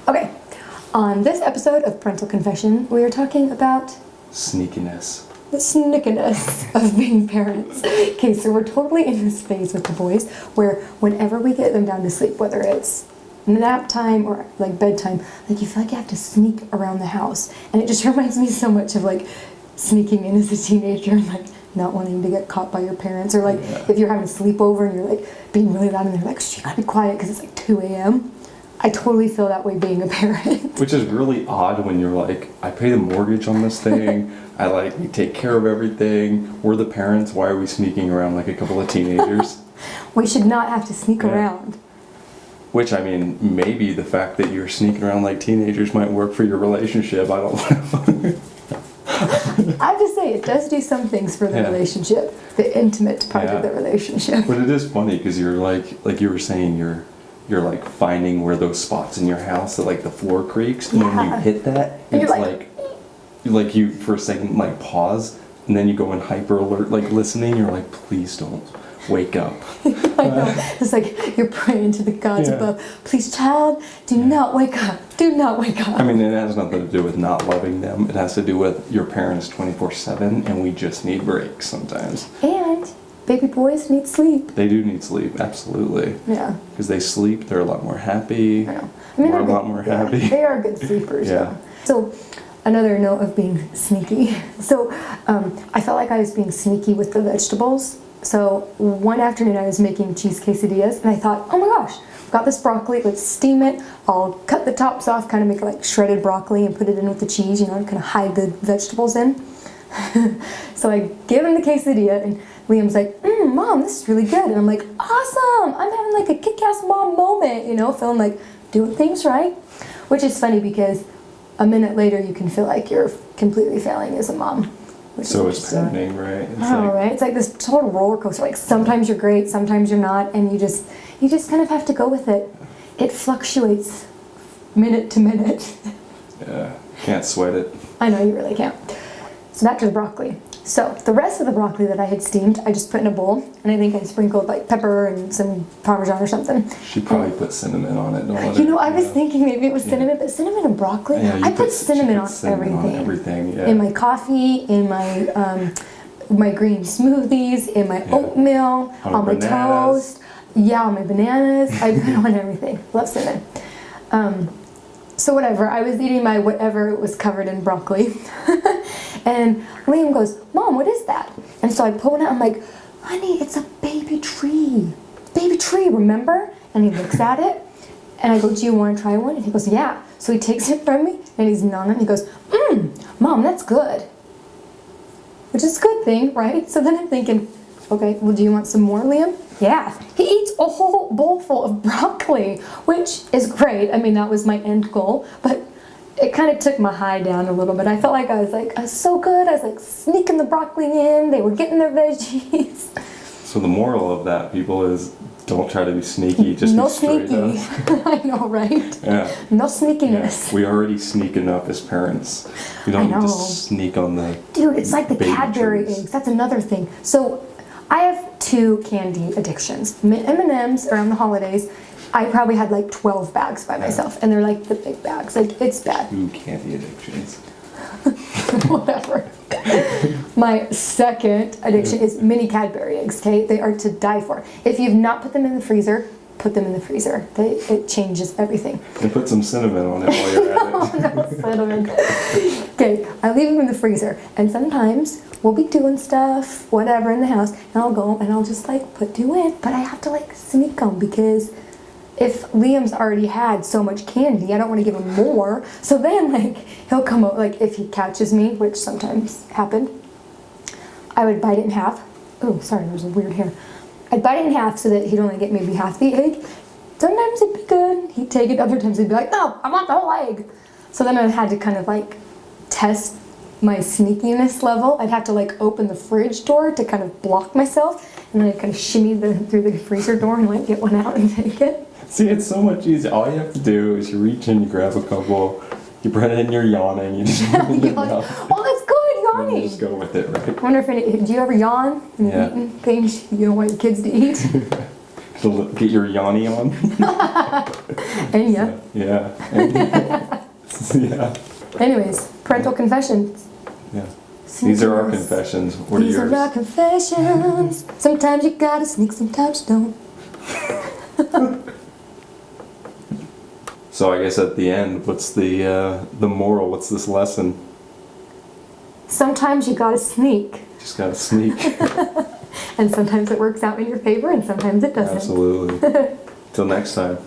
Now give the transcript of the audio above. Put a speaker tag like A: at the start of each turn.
A: Okay, on this episode of Parental Confession, we are talking about
B: Sneakiness.
A: the sneakiness of being parents. Okay, so we're totally in this phase with the boys where whenever we get them down to sleep, whether it's nap time or like bedtime, like you feel like you have to sneak around the house. And it just reminds me so much of like sneaking in as a teenager and like not wanting to get caught by your parents, or like if you're having a sleepover and you're like being really loud and they're like, shh, you gotta be quiet because it's like 2 a.m. I totally feel that way being a parent.
B: Which is really odd when you're like, I pay the mortgage on this thing, we take care of everything, we're the parents, why are we sneaking around like a couple of teenagers?
A: We should not have to sneak around.
B: Which, I mean, maybe the fact that you're sneaking around like teenagers might work for your relationship, I don't know.
A: I have to say, it does do some things for the relationship, the intimate part of the relationship.
B: But it is funny because you're like you were saying, you're like finding where those spots in your house that like the floor creaks, and when you hit that, and it's like you for a second like pause, and then you go in hyper alert, like listening. You're like, please don't wake up.
A: I know. It's like you're praying to the gods above. Please, child, do not wake up. Do not wake up.
B: I mean, it has nothing to do with not loving them. It has to do with your parents 24/7, and we just need breaks sometimes.
A: And baby boys need sleep.
B: They do need sleep, absolutely.
A: Yeah.
B: Because they sleep, they're a lot more happy.
A: I know. I mean,
B: we're a lot more happy.
A: They are good sleepers.
B: Yeah.
A: So, another note of being sneaky. So, I felt like I was being sneaky with the vegetables. So, one afternoon I was making cheese quesadillas, and I thought, oh my gosh, I've got this broccoli, let's steam it. I'll cut the tops off, kind of make it like shredded broccoli and put it in with the cheese, you know, and kind of hide the vegetables in. So I give him the quesadilla, and Liam's like, Mom, this is really good. And I'm like, awesome! I'm having like a kick-ass mom moment, you know, feeling like doing things right. Which is funny because a minute later you can feel like you're completely failing as a mom.
B: So it's parenting, right?
A: Right? It's like this total roller coaster. Like sometimes you're great, sometimes you're not, and you just kind of have to go with it. It fluctuates minute to minute.
B: Yeah, can't sweat it.
A: I know, you really can't. So back to the broccoli. So the rest of the broccoli that I had steamed, I just put in a bowl, and I think I sprinkled like pepper and some Parmesan or something.
B: She probably put cinnamon on it.
A: You know, I was thinking maybe it was cinnamon, but cinnamon and broccoli?
B: Yeah,
A: I put cinnamon on
B: everything. Yeah.
A: In my coffee, in my my green smoothies, in my oatmeal, on my toast. Yeah, on my bananas. I put on everything. Love cinnamon. So whatever, I was eating my whatever, it was covered in broccoli. And Liam goes, Mom, what is that? And so I pull one out, I'm like, honey, it's a baby tree. Baby tree, remember? And he looks at it, and I go, do you want to try one? And he goes, yeah. So he takes it from me, and he's gnawing it, and he goes, Mom, that's good. Which is a good thing, right? So then I'm thinking, okay, well, do you want some more, Liam? Yeah. He eats a whole bowl full of broccoli, which is great. I mean, that was my end goal, but it kind of took my high down a little bit. I felt like I was so good. I was like sneaking the broccoli in. They were getting their veggies.
B: So the moral of that, people, is don't try to be sneaky. Just
A: no
B: be straight
A: sneaky.
B: up.
A: I know, right?
B: Yeah.
A: No sneakiness.
B: Yeah. We already sneak enough as parents. We don't need to sneak on the
A: Dude, it's like the Cadbury
B: trees.
A: eggs. That's another thing. So I have 2 candy addictions. M&Ms around the holidays. I probably had like 12 bags by myself, and they're like the big bags. Like, it's bad.
B: 2 candy addictions.
A: Whatever. My second addiction is mini Cadbury eggs, okay? They are to die for. If you've not put them in the freezer, put them in the freezer. It changes everything.
B: And put some cinnamon on it while you're at it.
A: No cinnamon. Okay, I leave them in the freezer, and sometimes we'll be doing stuff, whatever, in the house, and I'll go and I'll just like put 2 in, but I have to like sneak them because if Liam's already had so much candy, I don't want to give him more. So then, like, he'll come up, like, if he catches me, which sometimes happened, I would bite it in half. Oh, sorry, there's a weird hair. I'd bite it in half so that he'd only get maybe half the egg. Sometimes it'd be good. He'd take it. Other times he'd be like, no, I want the whole egg. So then I had to kind of, like, test my sneakiness level. I'd have to, like, open the fridge door to kind of block myself. And then I'd kind of shimmy through the freezer door and, like, get one out and take it.
B: See, it's so much easier. All you have to do is you reach in, you grab a couple, you put it in your yawning, you just
A: Oh, that's good, yawning.
B: You just go with it, right?
A: I wonder if do you ever yawn when you're eating things you don't want your kids to eat?
B: Get your Yanni on.
A: And yeah.
B: Yeah. And, yeah.
A: Anyways, parental confessions.
B: Yeah. These are our
A: Sneakiness.
B: confessions. What are
A: These
B: yours?
A: are our confessions. Sometimes you gotta sneak, sometimes you don't.
B: So I guess at the end, what's the moral? What's this lesson?
A: Sometimes you gotta sneak.
B: Just gotta sneak.
A: And sometimes it works out in your favor and sometimes it doesn't.
B: Absolutely. Till next time.